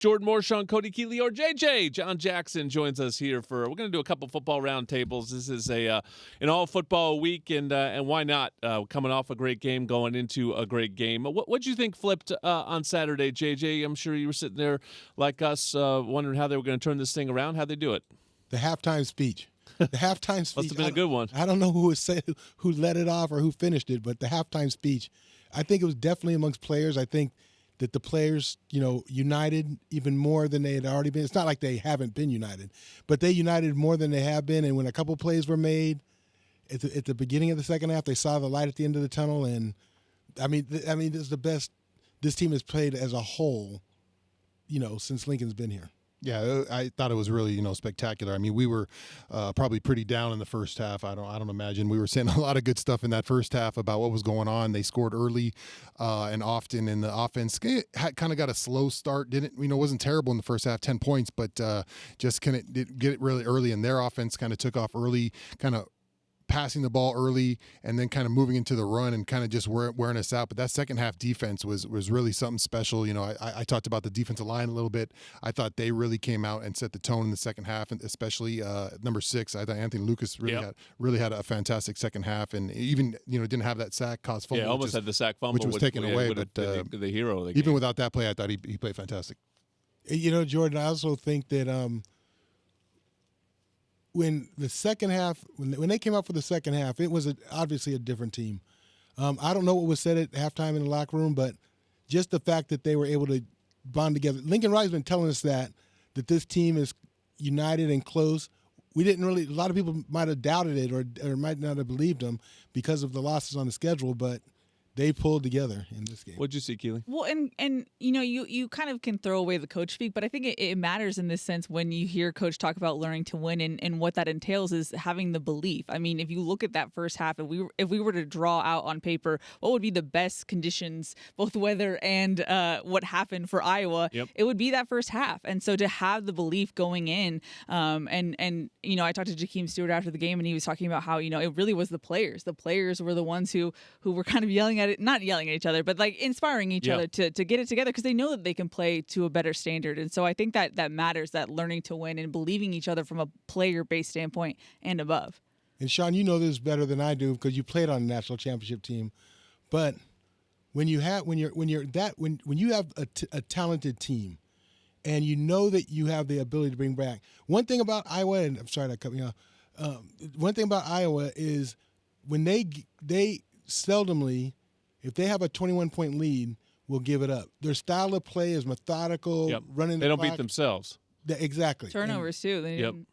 Jordan Moore, Sean Cody Keeley, or JJ. John Jackson joins us here we're going to do a couple football roundtables. This is an all football week, and why not? Coming off a great game, going into a great game. What'd you think flipped on Saturday, JJ? I'm sure you were sitting there like us, wondering how they were going to turn this thing around. How'd they do it? The halftime speech. The halftime speech. Must have been a good one. I don't know who let it off or who finished it, but the halftime speech, I think it was definitely amongst players. I think that the players, united even more than they had already been. It's not like they haven't been united, but they united more than they have been. And when a couple plays were made at the beginning of the second half, they saw the light at the end of the tunnel. And I mean, this is the best this team has played as a whole, since Lincoln's been here. Yeah, I thought it was really, spectacular. I mean, we were probably pretty down in the first half. I don't imagine we were saying a lot of good stuff in that first half about what was going on. They scored early and often, in the offense kind of got a slow start. Wasn't terrible in the first half, 10 points, but just couldn't get it really early. And their offense kind of took off early, kind of passing the ball early and then kind of moving into the run and kind of just wearing us out. But that second half defense was really something special. I talked about the defensive line a little bit. I thought they really came out and set the tone in the second half, and especially number 6. I thought Anthony Lucas really had a fantastic second half, and even didn't have that sack, caused fumble. Yeah, almost had the sack fumble, which was taken away. But the hero of the even game. without that play, I thought he played fantastic. Jordan, I also think that when the second half, when they came out for the second half, it was obviously a different team. I don't know what was said at halftime in the locker room, but just the fact that they were able to bond together. Lincoln Riley's been telling us that this team is united and close. We didn't really. A lot of people might have doubted it or might not have believed them because of the losses on the schedule, but they pulled together in this game. What'd you see, Keely? Well, and you kind of can throw away the coach speak, but I think it matters in this sense when you hear coach talk about learning to win, and what that entails is having the belief. I mean, if you look at that first half, if we were to draw out on paper what would be the best conditions, both weather and what happened for Iowa, it would be that first half. And so to have the belief going in, and I talked to Jakeem Stewart after the game, and he was talking about how it really was the players. The players were the ones who were kind of not yelling at each other, but like inspiring each other to get it together, because they know that they can play to a better standard. And so I think that matters, that learning to win and believing each other from a player-based standpoint and above. And Sean, you know this better than I do because you played on a national championship team. But when you have a talented team, and you know that you have the ability to bring back. One thing about Iowa, and I'm sorry to cut me off. One thing about Iowa is when they seldomly, if they have a 21-point lead, will give it up. Their style of play is methodical, running the They don't clock. beat themselves. Exactly. Turnovers, too.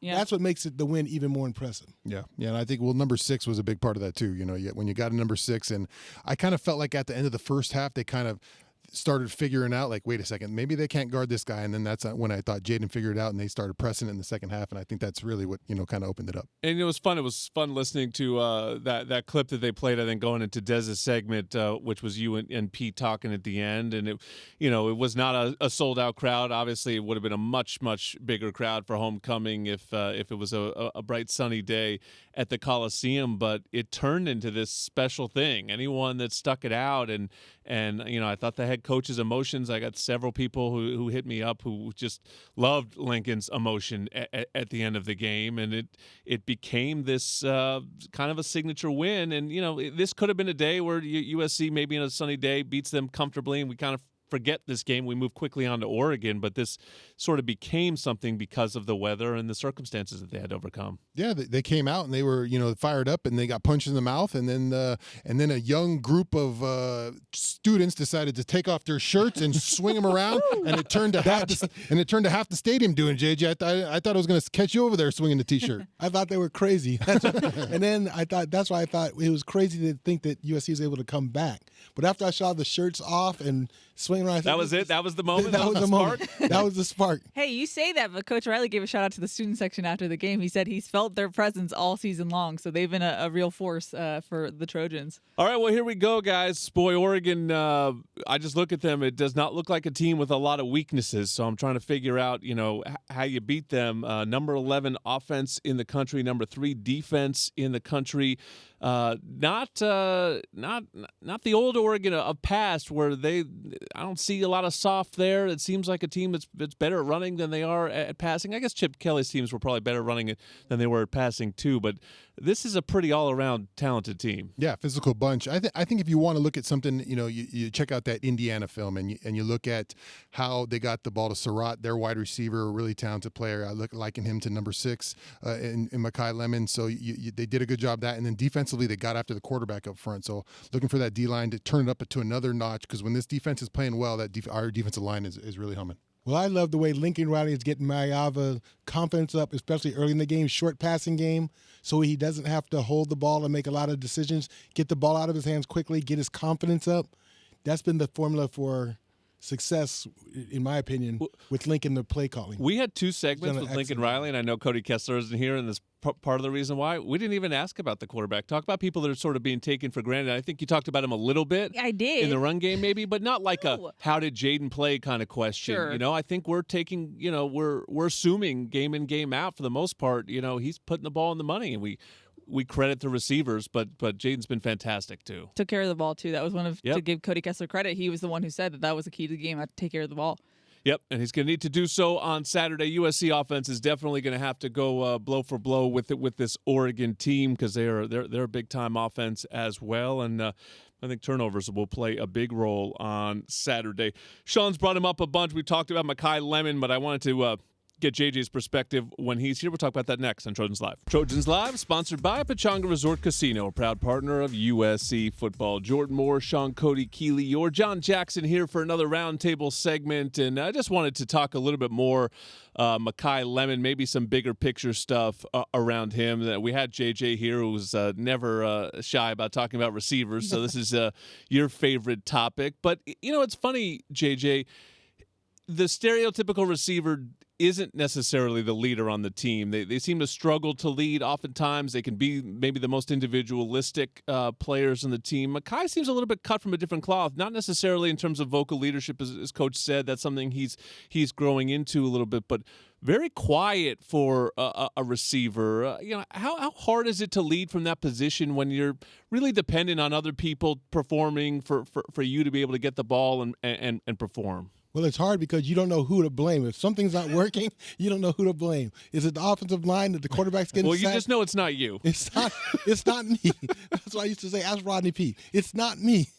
That's what makes it the win even more impressive. Yeah, and I think, number 6 was a big part of that, too. When you got a number 6, and I kind of felt like at the end of the first half, they kind of started figuring out, like, wait a second, maybe they can't guard this guy. And then that's when I thought Jaden figured it out, and they started pressing it in the second half. And I think that's really what, kind of opened it up. And it was fun. It was fun listening to that clip that they played, I think, going into Dez's segment, which was you and Pete talking at the end. And it was not a sold out crowd. Obviously, it would have been a much, much bigger crowd for homecoming if it was a bright, sunny day at the Coliseum. But it turned into this special thing. Anyone that stuck it out, and I thought the head coach's emotions. I got several people who hit me up who just loved Lincoln's emotion at the end of the game, and it became this kind of a signature win. And this could have been a day where USC, maybe on a sunny day, beats them comfortably, and we kind of forget this game. We move quickly on to Oregon, but this sort of became something because of the weather and the circumstances that they had to overcome. Yeah, they came out and they were, fired up, and they got punched in the mouth, and then a young group of students decided to take off their shirts and swing them around, and it turned to half the stadium doing it. JJ, I thought I was going to catch you over there swinging the T-shirt. I thought they were crazy, and then that's why I thought it was crazy to think that USC was able to come back. But after I saw the shirts off and swinging around, that was it. That was the moment. That was the moment. That was the spark. Hey, you say that, but Coach Riley gave a shout out to the student section after the game. He said he's felt their presence all season long, so they've been a real force for the Trojans. All right, well, here we go, guys. Boy, Oregon, I just look at them. It does not look like a team with a lot of weaknesses, so I'm trying to figure out, how you beat them. Number 11 offense in the country, number 3 defense in the country. not the old Oregon of past where I don't see a lot of soft there. It seems like a team that's better at running than they are at passing. I guess Chip Kelly's teams were probably better running it than they were at passing too, but this is a pretty all-around talented team. Yeah, physical bunch. I think if you want to look at something, you check out that Indiana film and you look at how they got the ball to Surratt, their wide receiver, a really talented player. I liken him to number 6 in Mekhi Lemon. So they did a good job of that. And then defensively, they got after the quarterback up front. So looking for that D-line to turn it up to another notch, because when this defense is playing well, our defensive line is really humming. Well, I love the way Lincoln Riley is getting Mayava confidence up, especially early in the game, short passing game, so he doesn't have to hold the ball and make a lot of decisions, get the ball out of his hands quickly, get his confidence up. That's been the formula for success, in my opinion, with Lincoln, the play calling. We had 2 segments with Lincoln Riley, and I know Cody Kessler isn't here, and this part of the reason why we didn't even ask about the quarterback. Talk about people that are sort of being taken for granted. I think you talked about him a little bit. I did. In the run game maybe, but not like a how did Jaden play kind of question. Sure. I think we're taking, we're assuming game in, game out for the most part, he's putting the ball in the money, and we credit the receivers, but Jaden's been fantastic too. Took care of the ball too. That was to give Cody Kessler credit. He was the one who said that was the key to the game. I had to take care of the ball. Yep, and he's going to need to do so on Saturday. USC offense is definitely going to have to go blow for blow with this Oregon team, because they're a big time offense as well, and I think turnovers will play a big role on Saturday. Sean's brought him up a bunch. We talked about Mekhi Lemon, but I wanted to get JJ's perspective when he's here. We'll talk about that next on Trojans Live. Trojans Live, sponsored by Pechanga Resort Casino, a proud partner of USC football. Jordan Moore, Sean Cody Keeley, your John Jackson here for another roundtable segment, and I just wanted to talk a little bit more Mekhi Lemon, maybe some bigger picture stuff around him. We had JJ here, who was never shy about talking about receivers, so this is your favorite topic. But, it's funny, JJ, the stereotypical receiver isn't necessarily the leader on the team. They seem to struggle to lead. Oftentimes, they can be maybe the most individualistic players on the team. Mekhi seems a little bit cut from a different cloth, not necessarily in terms of vocal leadership, as Coach said. That's something he's growing into a little bit, but very quiet for a receiver. How hard is it to lead from that position when you're really dependent on other people performing for you to be able to get the ball and perform? Well, it's hard because you don't know who to blame. If something's not working, you don't know who to blame. Is it the offensive line that the quarterback's getting sacked? Well, you just know it's not you. It's not me. That's why I used to say, ask Rodney Peete. It's not me.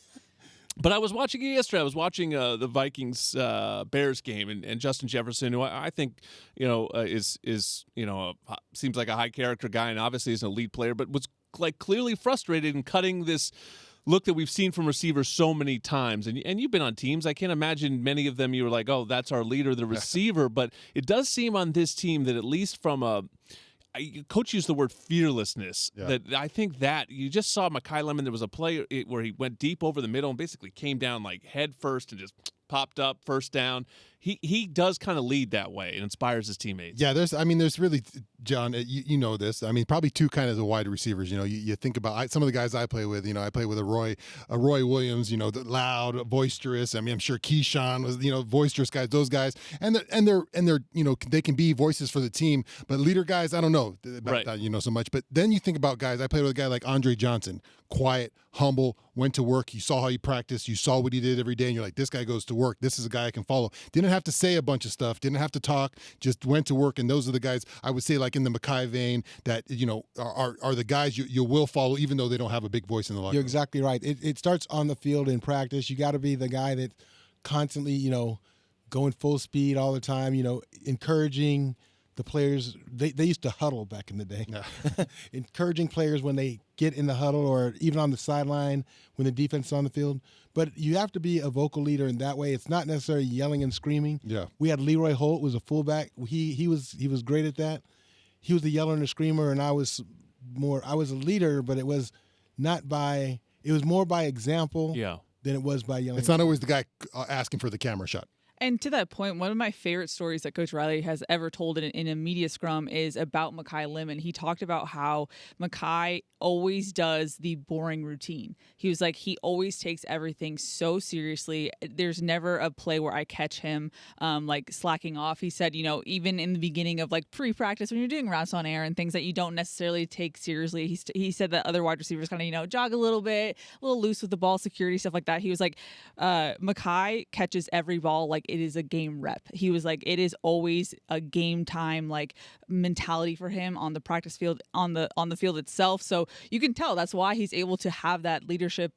But I was watching it yesterday. I was watching the Vikings Bears game, and Justin Jefferson, who I think is seems like a high character guy, and obviously is an elite player, but was like clearly frustrated in cutting this look that we've seen from receivers so many times. And you've been on teams. I can't imagine many of them you were like, oh, that's our leader, the receiver. But it does seem on this team that at least from Coach used the word fearlessness. Yeah. That I think that you just saw Mekhi Lemon. There was a play where he went deep over the middle and basically came down like head first and just popped up, first down. He does kind of lead that way and inspires his teammates. Yeah, there's really, John, you know this. I mean, probably 2 kinds of wide receivers. You think about some of the guys I play with. I play with a Roy Williams. The loud, boisterous. I mean, I'm sure Keyshawn was boisterous guys. Those guys, and they're they can be voices for the team. But leader guys, I don't know about that so much. But then you think about guys. I played with a guy like Andre Johnson, quiet, humble, went to work. You saw how he practiced. You saw what he did every day, and you're like, this guy goes to work. This is a guy I can follow. Didn't have to say a bunch of stuff. Didn't have to talk. Just went to work. And those are the guys I would say, like in the Mekhi vein, that are the guys you will follow, even though they don't have a big voice in the locker room. You're exactly right. It starts on the field in practice. You got to be the guy that constantly, going full speed all the time. Encouraging the players. They used to huddle back in the day. Yeah. Encouraging players when they get in the huddle or even on the sideline when the defense is on the field. But you have to be a vocal leader in that way. It's not necessarily yelling and screaming. Yeah. We had Leroy Holt was a fullback. He was great at that. He was the yeller and the screamer, and I was a leader, but it was more by example than it was by yelling. It's not always the guy asking for the camera shot. And to that point, one of my favorite stories that Coach Riley has ever told in a media scrum is about Mekhi Lemon. He talked about how Mekhi always does the boring routine. He was like, he always takes everything so seriously. There's never a play where I catch him like slacking off. He said, even in the beginning of like pre-practice when you're doing routes on air and things that you don't necessarily take seriously, he said that other wide receivers kind of, jog a little bit, a little loose with the ball, security, stuff like that. He was like, Mekhi catches every ball like it is a game rep. He was like, it is always a game time like mentality for him on the practice field, on the field itself. So you can tell that's why he's able to have that leadership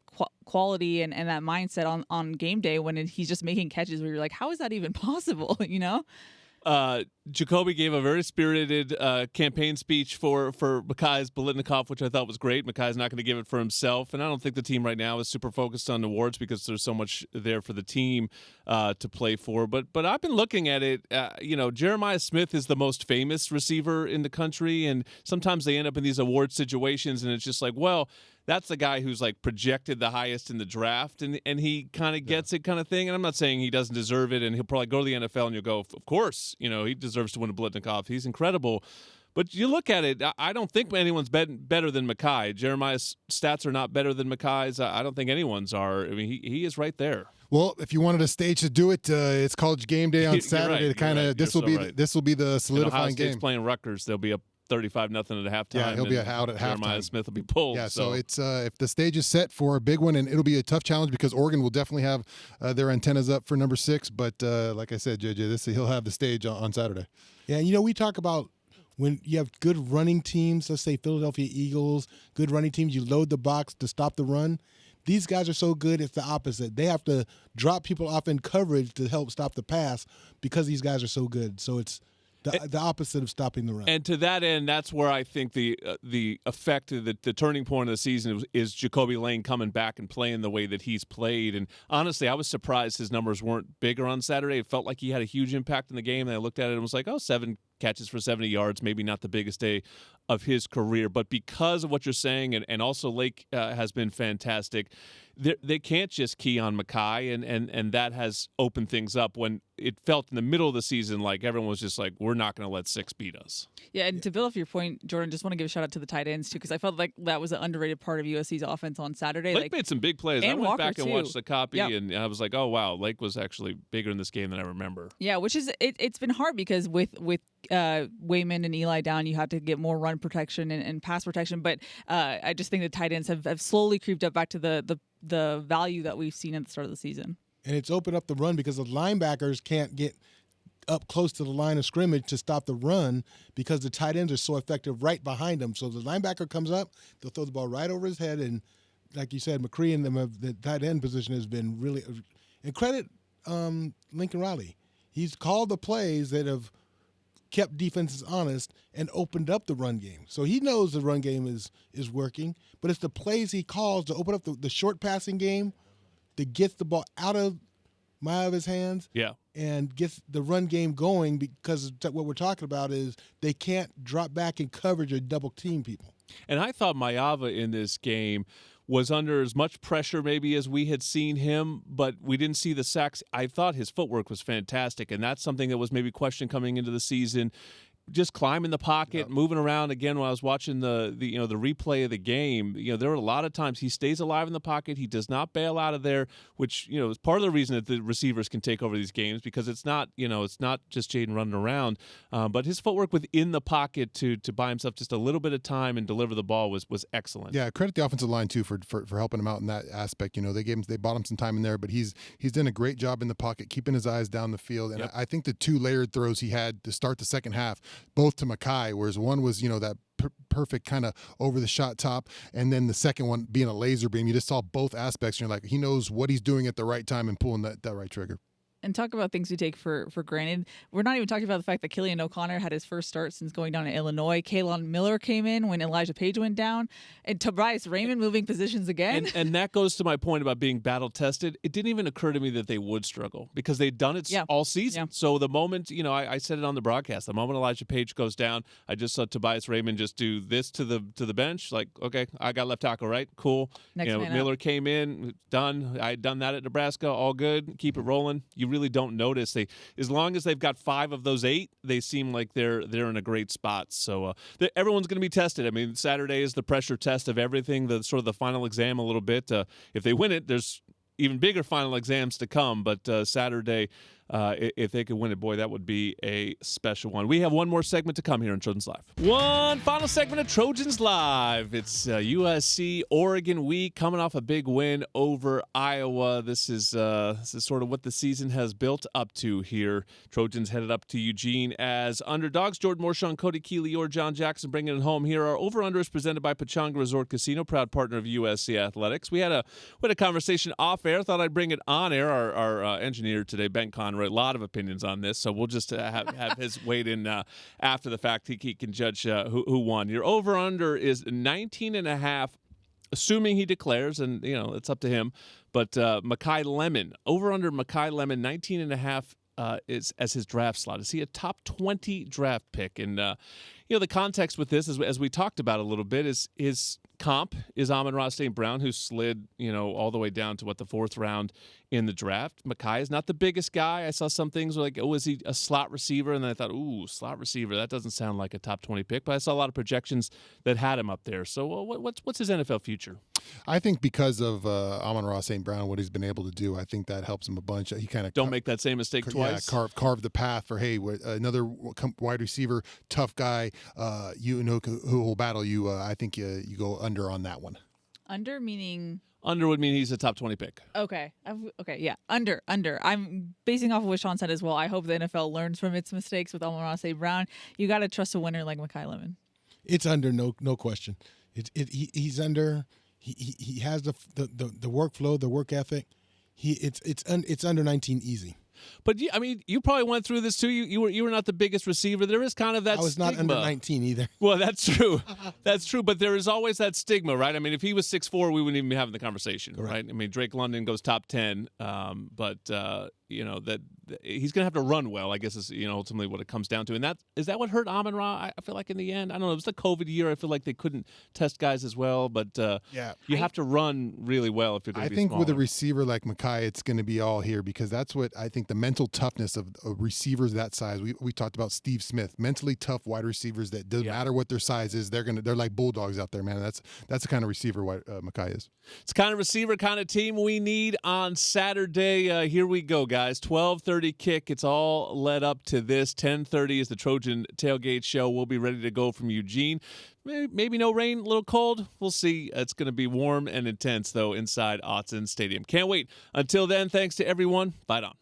quality and that mindset on game day when he's just making catches where you're like, how is that even possible? Jacoby gave a very spirited campaign speech for Mekhi's Biletnikoff, which I thought was great. Mekhi's not going to give it for himself, and I don't think the team right now is super focused on awards because there's so much there for the team to play for. But I've been looking at it. Jeremiah Smith is the most famous receiver in the country, and sometimes they end up in these award situations, and it's just like, well, that's the guy who's like projected the highest in the draft, and he kind of gets it kind of thing. And I'm not saying he doesn't deserve it, and he'll probably go to the NFL and you'll go, of course, he deserves to win a Biletnikoff. He's incredible. But you look at it, I don't think anyone's better than Mekhi. Jeremiah's stats are not better than Mekhi's. I don't think anyone's are. I mean, he is right there. Well, if you wanted a stage to do it, it's College Game Day on Saturday. Right, kind of this will be the solidifying Ohio State's game. playing Rutgers. They'll be up 35-0 at halftime. Yeah, he'll be out at halftime. Jeremiah Smith will be pulled. Yeah, so it's if the stage is set for a big one, and it'll be a tough challenge because Oregon will definitely have their antennas up for number 6. But like I said, JJ, he'll have the stage on Saturday. Yeah, we talk about when you have good running teams, let's say Philadelphia Eagles, good running teams, you load the box to stop the run. These guys are so good, it's the opposite. They have to drop people off in coverage to help stop the pass because these guys are so good. So it's the opposite of stopping the run. And to that end, that's where I think the effect, the turning point of the season is Jacoby Lane coming back and playing the way that he's played. And honestly, I was surprised his numbers weren't bigger on Saturday. It felt like he had a huge impact in the game. And I looked at it and was like, 7 catches for 70 yards, maybe not the biggest day of his career. But because of what you're saying, and also Lake has been fantastic, they can't just key on Mekhi, and that has opened things up when it felt in the middle of the season like everyone was just like, we're not going to let 6 beat us. Yeah, and to build off your point, Jordan, just want to give a shout out to the tight ends too, because I felt like that was an underrated part of USC's offense on Saturday. Lake made some big plays. I went Walker back and too. watched the copy, and I was like, oh wow, Lake was actually bigger in this game than I remember. Yeah, which is it's been hard because with Wayman and Eli down, you have to get more run protection and pass protection. But I just think the tight ends have slowly creeped up back to the value that we've seen at the start of the season. And it's opened up the run because the linebackers can't get up close to the line of scrimmage to stop the run because the tight ends are so effective right behind them. So the linebacker comes up, they'll throw the ball right over his head, and like you said, McCree and them, the tight end position has been really – and credit Lincoln Riley. He's called the plays that have kept defenses honest and opened up the run game. So he knows the run game is working, but it's the plays he calls to open up the short passing game that gets the ball out of his hands. Yeah. And gets the run game going, because what we're talking about is they can't drop back in coverage or double team people. And I thought Mayava in this game was under as much pressure maybe as we had seen him, but we didn't see the sacks. I thought his footwork was fantastic, and that's something that was maybe questioned coming into the season. Just climbing the pocket, moving around. Again, when I was watching the replay of the game, there were a lot of times he stays alive in the pocket. He does not bail out of there, which is part of the reason that the receivers can take over these games, because it's not just Jaden running around, but his footwork within the pocket to buy himself just a little bit of time and deliver the ball was excellent. Yeah, credit the offensive line too for helping him out in that aspect. They bought him some time in there, but he's done a great job in the pocket, keeping his eyes down the field. And I think the 2 layered throws he had to start the second half, both to Mekhi, whereas one was, that perfect kind of over the shot top, and then the second one being a laser beam. You just saw both aspects, and you're like, he knows what he's doing at the right time and pulling that right trigger. And talk about things we take for granted. We're not even talking about the fact that Killian O'Connor had his first start since going down to Illinois. Kaylon Miller came in when Elijah Page went down. And Tobias Raymond moving positions again. And that goes to my point about being battle-tested. It didn't even occur to me that they would struggle because they'd done it all season. Yeah. So the moment, I said it on the broadcast, the moment Elijah Page goes down, I just saw Tobias Raymond just do this to the bench. Like, okay, I got left tackle, right? Cool. Next man Miller up. came in, done. I had done that at Nebraska, all good. Keep it rolling. You really don't notice. As long as they've got 5 of those 8, they seem like they're in a great spot. So everyone's going to be tested. I mean, Saturday is the pressure test of everything, the sort of the final exam a little bit. If they win it, there's even bigger final exams to come. But Saturday, if they could win it, boy, that would be a special one. We have one more segment to come here on Trojans Live. One final segment of Trojans Live. It's USC Oregon week, coming off a big win over Iowa. This is sort of what the season has built up to here. Trojans headed up to Eugene as underdogs. Jordan Morshaw, Cody Keeley, WR John Jackson bringing it home here. Our over-under is presented by Pechanga Resort Casino, proud partner of USC Athletics. We had a conversation off air. Thought I'd bring it on air. Our engineer today, Ben Conroy, a lot of opinions on this, so we'll just have his weight in after the fact. He can judge who won. Your over-under is 19.5, assuming he declares, and it's up to him. But Makai Lemon, over-under Makai Lemon, 19.5 is as his draft slot. Is he a top 20 draft pick? And the context with this, as we talked about a little bit, is his comp is Amon-Ra St. Brown, who slid all the way down to the 4th round in the draft. Makai is not the biggest guy. I saw some things like, is he a slot receiver? And then I thought, slot receiver, that doesn't sound like a top 20 pick. But I saw a lot of projections that had him up there. So what's his NFL future? I think because of Amon-Ra St. Brown, what he's been able to do, I think that helps him a bunch. He kind of don't make that same mistake twice. Yeah, carve the path for another wide receiver, tough guy. Who will battle you. I think you go under on that one. Under meaning. Under would mean he's a top 20 pick. Okay. Okay. Yeah. Under. I'm basing off of what Sean said as well. I hope the NFL learns from its mistakes with Amon-Ra St. Brown. You got to trust a winner like Makai Lemon. It's under, no question. He's under. He has the workflow, the work ethic. It's under 19 easy. But you probably went through this too. You were not the biggest receiver. There is kind of that. I was stigma. not under 19 either. Well, that's true. That's true. But there is always that stigma, right? I mean, if he was 6'4", we wouldn't even be having the conversation, Correct. right? I mean, Drake London goes top 10, but that he's going to have to run well, I guess is ultimately what it comes down to. And is that what hurt Amon-Ra? I feel like in the end, I don't know. It was the COVID year. I feel like they couldn't test guys as well. But you have to run really well if you're going to be I think smaller. with a receiver like Makai, it's going to be all here because that's what I think the mental toughness of receivers that size. We talked about Steve Smith, mentally tough wide receivers that doesn't matter what their size is. They're like bulldogs out there, man. That's the kind of receiver Makai is. It's kind of receiver kind of team we need on Saturday. Here we go, guys. 12:30 kick. It's all led up to this. 10:30 is the Trojan Tailgate Show. We'll be ready to go from Eugene. Maybe no rain, a little cold. We'll see. It's going to be warm and intense, though, inside Autzen Stadium. Can't wait. Until then, thanks to everyone. Bye, Don.